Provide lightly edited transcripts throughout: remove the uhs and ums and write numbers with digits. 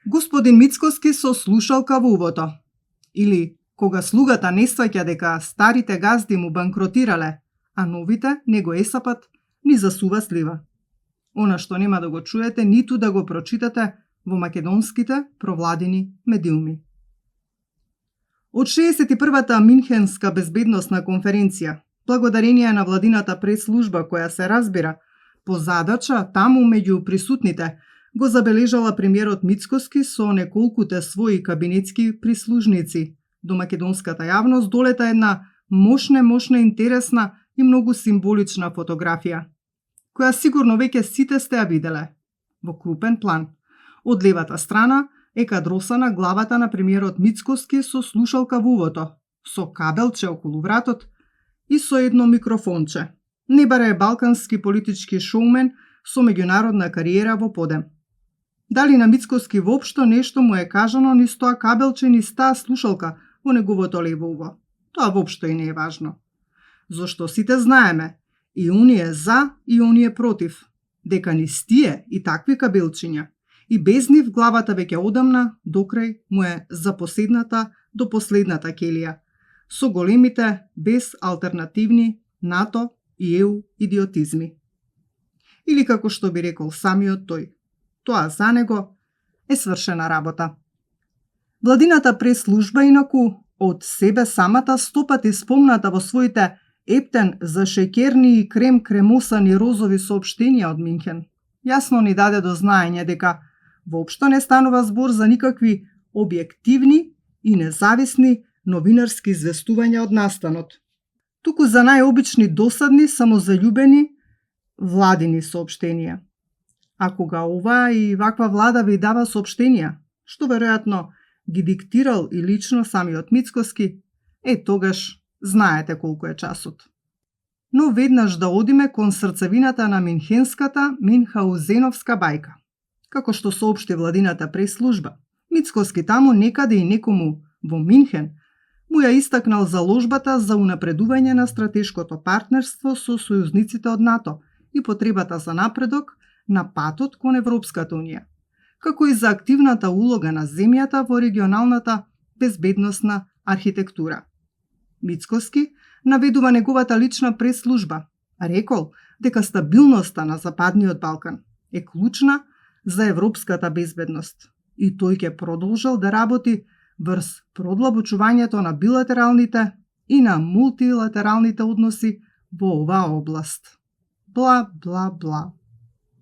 Господин Мицкоски со слушалка во увото. Или кога слугата не сваќа дека старите газди му банкротирале, а новите не го есапат, ни засува слива. Она што нема да го чуете, ниту да го прочитате во македонските провладени медиуми. Од 61-та Минхенска безбедносна конференција, благодарение на владината прес-служба која се разбира по задача таму меѓу присутните, го забележала премиерот Мицкоски со неколкуте своји кабинетски прислужници. До македонската јавност долета една мощна, интересна и многу символична фотографија, која сигурно веќе сите сте ја виделе. Во крупен план. Од левата страна е кадросана главата на премиерот Мицкоски со слушалка во увото, со кабелче околу вратот и со едно микрофонче. Не баре е балкански политички шоумен со меѓународна кариера во подем. Дали на Мицкоски воопшто нешто му е кажано низ тоа кабелче, низ таа слушалка во неговото лево уво? Тоа воопшто и не е важно. Зошто сите знаеме, и оние за, и оние против, дека низ тие и такви кабелчиња, и без нив главата веќе одамна докрај му е запоседната до последната келија, со големите безалтернативни НАТО и ЕУ идиотизми. Или како што би рекол самиот тој, тоа за него е свршена работа. Владината прес-служба инаку од себе самата стопати спомната во своите ептен за шеќерни и кремосани розови соопштенија од Минхен, јасно ни даде до знаење дека воопшто не станува збор за никакви објективни и независни новинарски известувања од настанот, туку за најобични досадни, самозаљубени владини соопштенија. А кога оваа и ваква влада ви дава соопштенија, што веројатно ги диктирал и лично самиот Мицкоски, тогаш знаете колку е часот. Но веднаш да одиме кон срцевината на Минхенската Минхаузеновска бајка. Како што соопшти владината прес-служба, Мицкоски таму некаде и некому во Минхен му ја истакнал заложбата за унапредување на стратешкото партнерство со сојузниците од НАТО и потребата за напредок на патот кон Европската унија, како и за активната улога на земјата во регионалната безбедносна архитектура. Мицкоски наведува неговата лична прес-служба, рекол дека стабилноста на Западниот Балкан е клучна за европската безбедност и тој ќе продолжал да работи врз продлабочувањето на билатералните и на мултилатералните односи во оваа област. Бла, бла, бла.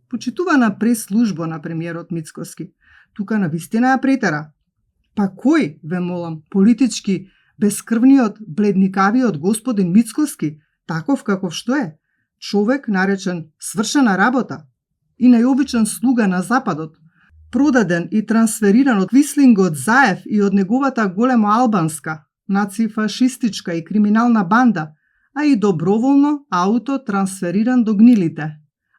Почитувана прес-служба на премиерот Мицкоски, тука навистина ја претера. Па кој, ве молам, политички бескрвниот, бледникавиот господин Мицкоски, таков каков што е, човек наречен свршена работа и најобичен слуга на Западот, продаден и трансфериран од Квислингот Заев и од неговата големо албанска, нацифашистичка и криминална банда, а и доброволно аутотрансфериран до гнилите,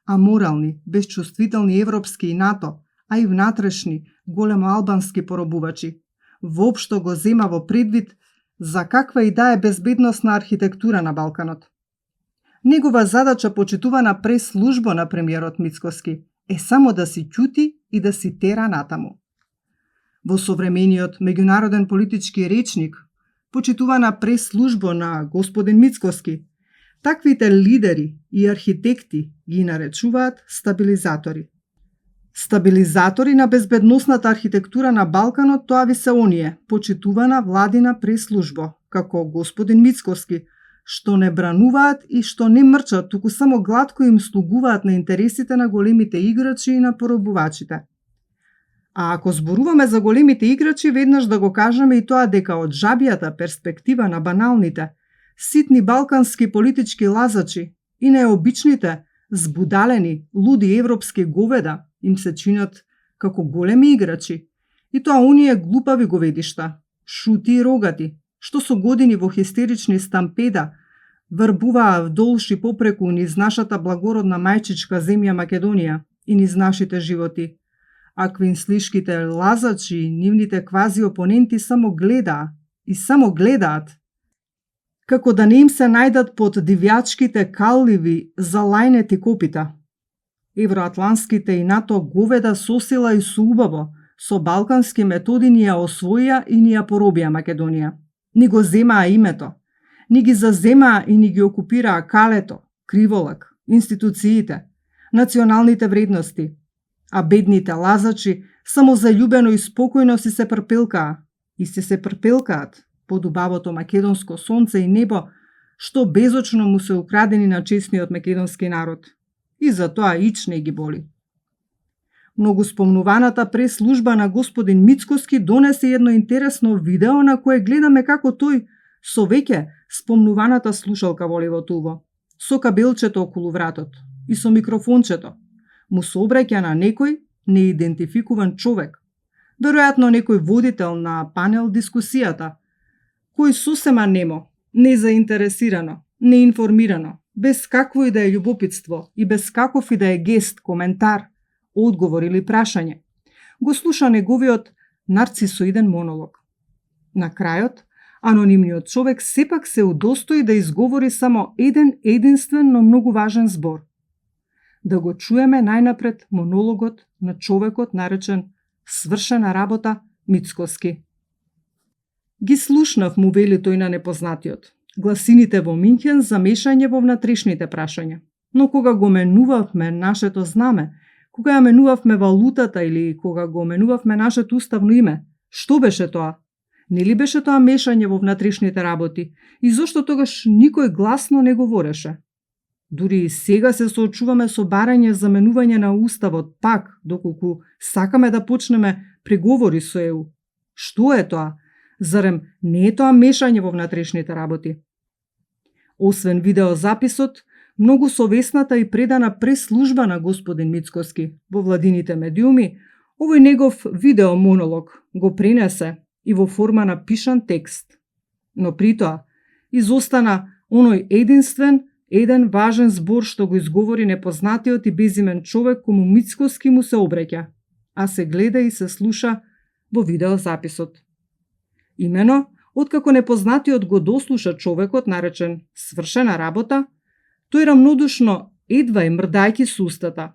аморални, безчувствителни европски и НАТО, а и внатрешни, големо албански поробувачи, воопшто го зема во предвид за каква и да е безбедносна архитектура на Балканот. Негова задача, почитувана прес-служба на премиерот Мицкоски, е само да си ќути и да си тера натаму. Во современиот меѓународен политички речник, почитувана прес-служба на господин Мицкоски, таквите лидери и архитекти ги наречуваат стабилизатори. Стабилизатори на безбедносната архитектура на Балканот, тоа ви се оние, почитувана владина прес-служба, како господин Мицкоски, што не брануваат и што не мрчат, туку само глатко им слугуваат на интересите на големите играчи и на поробувачите. А ако зборуваме за големите играчи, веднаш да го кажеме и тоа дека од жабијата перспектива на баналните, ситни балкански политички лазачи и необичните, збудалени, луди европски говеда им се чинат како големи играчи, и тоа оние глупави говедишта, шути и рогати, што со години во хистерични стампеда врбуваа вдолж и попреку низ нашата благородна мајчичка земја Македонија и низ нашите животи. А квинслишките лазачи и нивните квази опоненти само гледаат, како да не им се најдат под дивјачките калливи залајнети копита. Евроатланските и НАТО говеда со сила и со убаво со балкански методи ни ја освоија и ни ја поробија Македонија. Ни го земаа името, ни ги заземаа и ни ги окупираа калето, криволак, институциите, националните вредности, а бедните лазачи само заљубено и спокојно си се прпелкаа и се прпелкаат под убавото македонско сонце и небо, што безочно му се украдени на честниот македонски народ. И за тоа ич не ги боли. Многу спомнуваната прес-служба на господин Мицкоски донесе едно интересно видео на кое гледаме како тој со веќе спомнуваната слушалка во левото уво, со кабелчето околу вратот и со микрофончето, му се обраќа на некој неидентификуван човек, веројатно некој водител на панел дискусијата, кој сосема немо, незаинтересирано, неинформирано, без какво и да е љубопитство и без каков и да е гест, коментар, одговор или прашање, го слуша неговиот нарцисоиден монолог. На крајот, анонимниот човек сепак се удостои да изговори само единствен, но многу важен збор. Да го чуеме најнапред монологот на човекот наречен свршена работа Мицкоски. Ги слушнав, му вели тој на непознатиот, гласините во Минхен за мешање во внатрешните прашања. Но кога го менувавме нашето знаме, кога ја менувавме валутата или кога го менувавме нашето уставно име, што беше тоа? Нели беше тоа мешање во внатрешните работи? И зошто тогаш никој гласно не говореше? Дури и сега се соочуваме со барање за менување на уставот, пак, доколку сакаме да почнеме преговори со ЕУ. Што е тоа? Зарем не е тоа мешање во внатрешните работи? Освен видеозаписот, многу совесната и предана прес-служба на господин Мицкоски во владините медиуми, овој негов видеомонолог го пренесе и во форма на пишан текст. Но при тоа изостана оној еден важен збор што го изговори непознатиот и безимен човек кому Мицкоски му се обраќа, а се гледа и се слуша во видеозаписот. Имено, откако непознатиот го дослуша човекот наречен свршена работа, тој рамнодушно едва и мрдајки с устата,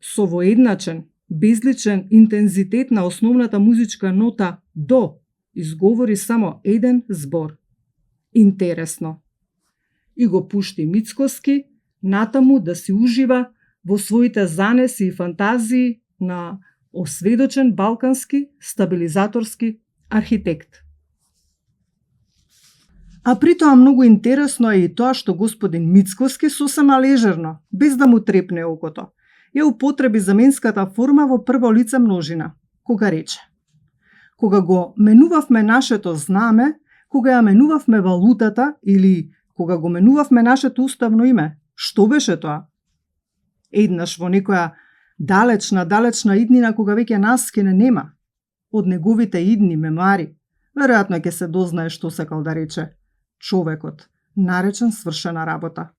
со воедначен, безличен интензитет на основната музичка нота до, изговори само еден збор. Интересно. И го пушти Мицкоски натаму да си ужива во своите занеси и фантазии на осведочен балкански стабилизаторски архитект. А при тоа многу интересно е и тоа што господин Мицкоски сосема лежерно, без да му трепне окото, ја употреби заменската форма во прво лице множина, кога рече: кога го менувавме нашето знаме, кога ја менувавме валутата или кога го менувавме нашето уставно име, што беше тоа? Еднаш во некоја далечна иднина кога веќе нас ке не нема, од неговите идни мемуари, веројатно ќе се дознае што сакал да рече човекот, наречен свршена работа.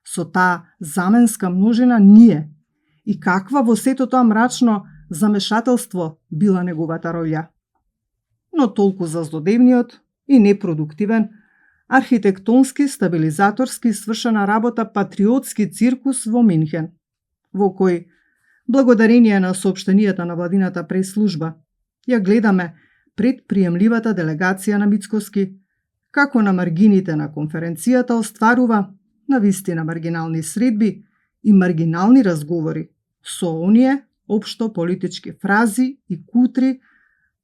Со таа заменска множина ние и каква во сето тоа мрачно замешателство била неговата роља. Но толку за злодевниот и непродуктивен архитектонски, стабилизаторски свршена работа патриотски циркус во Минхен, во кој, благодарение на соопштенијата на владината прес-служба, ја гледаме предприемливата делегација на Мицкоски, како на маргините на конференцијата остварува на вистина маргинални средби и маргинални разговори со оние општо политички фрази и кутри,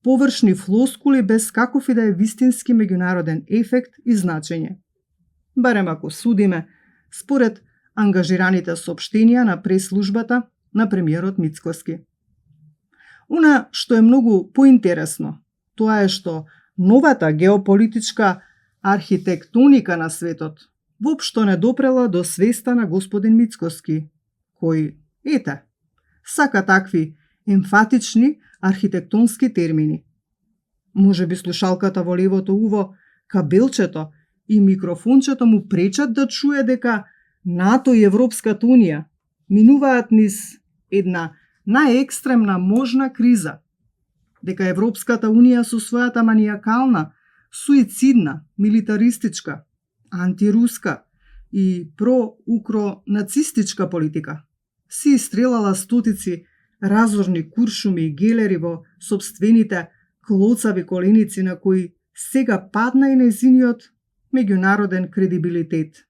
површни флоскули без каков и да е вистински меѓународен ефект и значење. Барем ако судиме според ангажираните соопштенија на прес-службата на премиерот Мицкоски. Она што е многу поинтересно, тоа е што новата геополитичка архитектоника на светот воопшто не допрела до свеста на господин Мицкоски, кој, сака такви емфатични архитектонски термини. Може би слушалката во левото уво, кабелчето и микрофончето му пречат да чуе дека НАТО и Европската Унија минуваат низ една најекстремна можна криза, дека Европската Унија со својата маниакална, суицидна, милитаристичка, антируска и проукронацистичка политика си истрелала стотици разорни куршуми и гелери во собствените клоцави коленици на кои сега падна и незиниот меѓународен кредибилитет.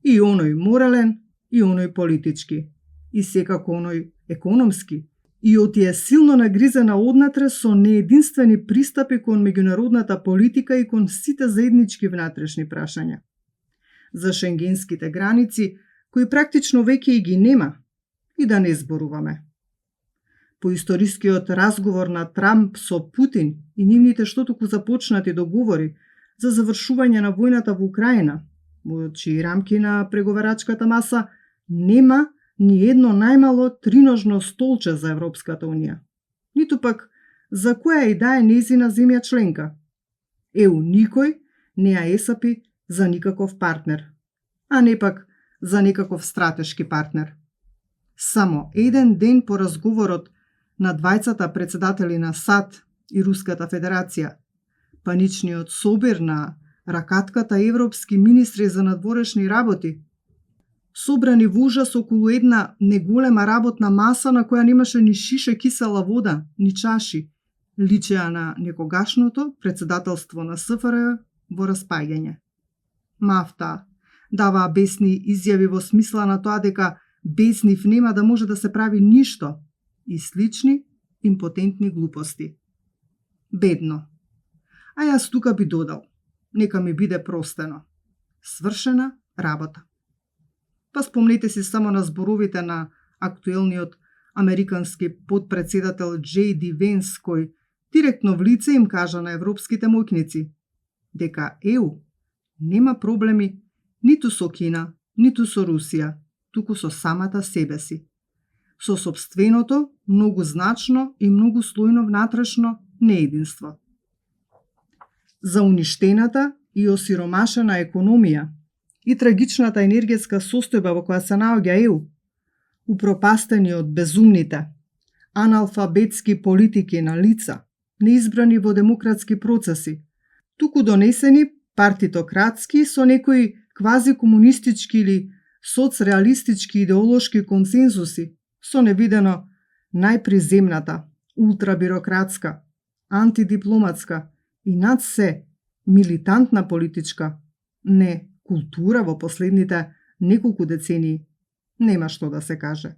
И оној морален, и оној политички, и секако оној економски, и отие силно нагризена однатре со неединствени пристапи кон меѓународната политика и кон сите заеднички внатрешни прашања. За шенгенските граници, кои практично веќе и ги нема, и да не зборуваме. По историскиот разговор на Трамп со Путин и нивните штотуку започнати договори за завршување на војната во Украина, во чии рамки на преговарачката маса нема ни едно најмало триножно столче за Европската Унија, ниту пак за која и да е нејзина земја членка. ЕУ никој не ја есапи за никаков партнер, а не пак за некаков стратешки партнер. Само еден ден по разговорот на двајцата председатели на САД и Руската Федерација, паничниот собир на ракатката европски министри за надворешни работи, собрани во ужас околу една неголема работна маса на која немаше ни шише кисела вода, ни чаши, личеа на некогашното председателство на СФР во распаѓање. Мафта даваа бесни изјави во смисла на тоа дека без нив нема да може да се прави ништо и слични импотентни глупости. Бедно. А јас тука би додал, нека ми биде простено. Свршена работа. Па спомнете си само на зборовите на актуелниот американски подпредседател Джей Ди Венс, кој директно в лице им кажа на европските моќници дека ЕУ нема проблеми ниту со Кина, ниту со Русија, туку со самата себе си. Со сопственото, многу значно и многу слојно внатрешно неединство. За уништената и осиромашена економија и трагичната енергетска состојба во која се наоѓа ЕУ, упропастени од безумните, аналфабетски политики на лица, неизбрани во демократски процеси, туку донесени партитократски со некои квазикомунистички или соцреалистички идеолошки консензуси, со невидено најприземната, ултрабирократска, антидипломатска и над се милитантна политичка, не култура во последните неколку децении, нема што да се каже.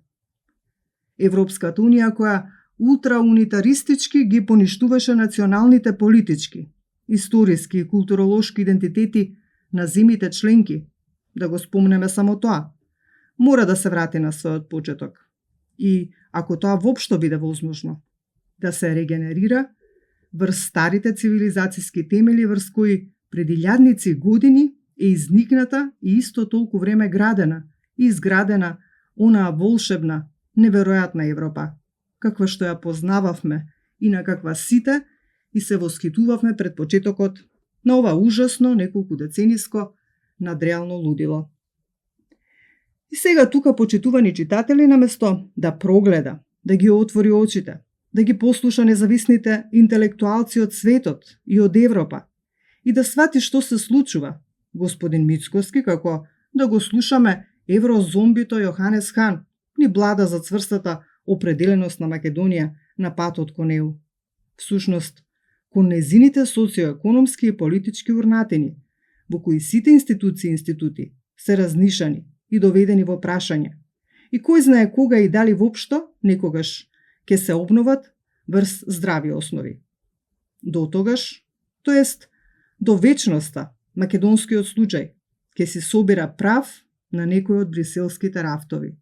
Европската Унија која ултраунитаристички ги поништуваше националните политички, историски и културолошки идентитети на земјите членки, да го спомнеме само тоа, мора да се врати на својот почеток. И, ако тоа воопшто биде возможно, да се регенерира врз старите цивилизацијски темели врз кои преди илјадници години е изникната и исто толку време градена и изградена онаа волшебна, неверојатна Европа, каква што ја познававме и на каква сите и се восхитувавме пред почетокот на ова ужасно неколку децениско надреално лудило. И сега тука, почитувани читатели, наместо да прогледа, да ги отвори очите, да ги послуша независните интелектуалци од светот и од Европа и да свати што се случува, господин Мицкоски, како да го слушаме еврозомбито Јоханес Хан, ни блада за цврстата определеност на Македонија на патот кон ЕУ. Всушност, кон незините социоекономски и политички урнатини, во кои сите институции и институти се разнишани и доведени во прашање. И кој знае кога и дали воопшто некогаш ќе се обноват врз здрави основи. До тогаш, тоест до вечноста, македонскиот случај ќе се собира прав на некој од бриселските рафтови.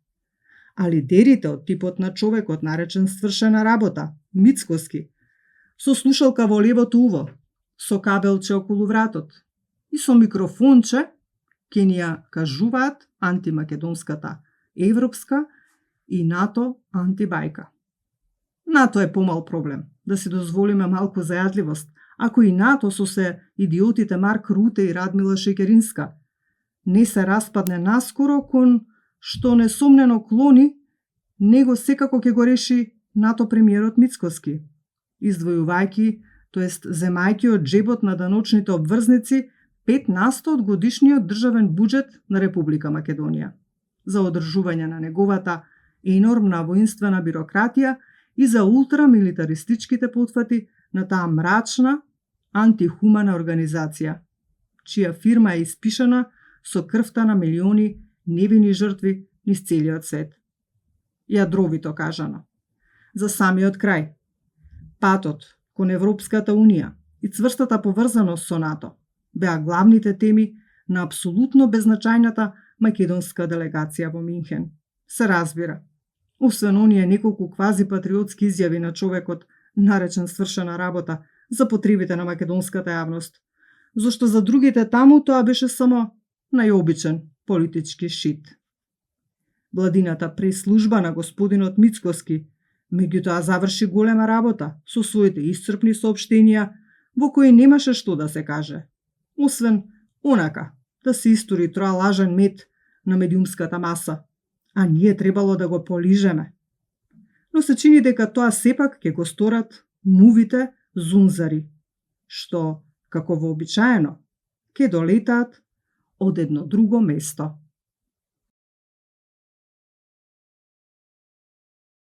А лидерите од типот на човекот наречен свршена работа, Мицкоски, со слушалка во левото уво, со кабелче околу вратот и со микрофонче ќе ни ја кажуваат антимакедонската европска и НАТО антибајка. НАТО е помал проблем, да си дозволиме малку зајадливост, ако и НАТО со се идиотите Марк Руте и Радмила Шекеринска не се распадне наскоро, кон што несомнено клони, него секако ќе го реши НАТО премиерот Мицкоски, издвојувајќи, тоест земајќи од джебот на даночните обврзници 5% од годишниот државен буџет на Република Македонија, за одржување на неговата енормна воинствена бирократија и за ултрамилитаристичките потфати на таа мрачна, антихумана организација, чија фирма е испишана со крвта на милиони невини жртви низ целиот свет. Јадровито кажано. За самиот крај, патот кон Европската Унија и цврстата поврзаност со НАТО беа главните теми на апсолутно беззначајната македонска делегација во Минхен. Се разбира, освен оние неколку квази-патриотски изјави на човекот, наречен свршена работа, за потребите на македонската јавност, зашто за другите таму тоа беше само најобичен политички шит. Владината преслужба на господинот Мицкоски меѓутоа заврши голема работа со своите исцрпни соопштенија во кои немаше што да се каже, освен онака да се истори троа лажен мед на медиумската маса, а ние требало да го полижеме. Но се чини дека тоа сепак ќе го сторат мувите зунзари, што, како вообичаено, ќе долетаат од едно друго место.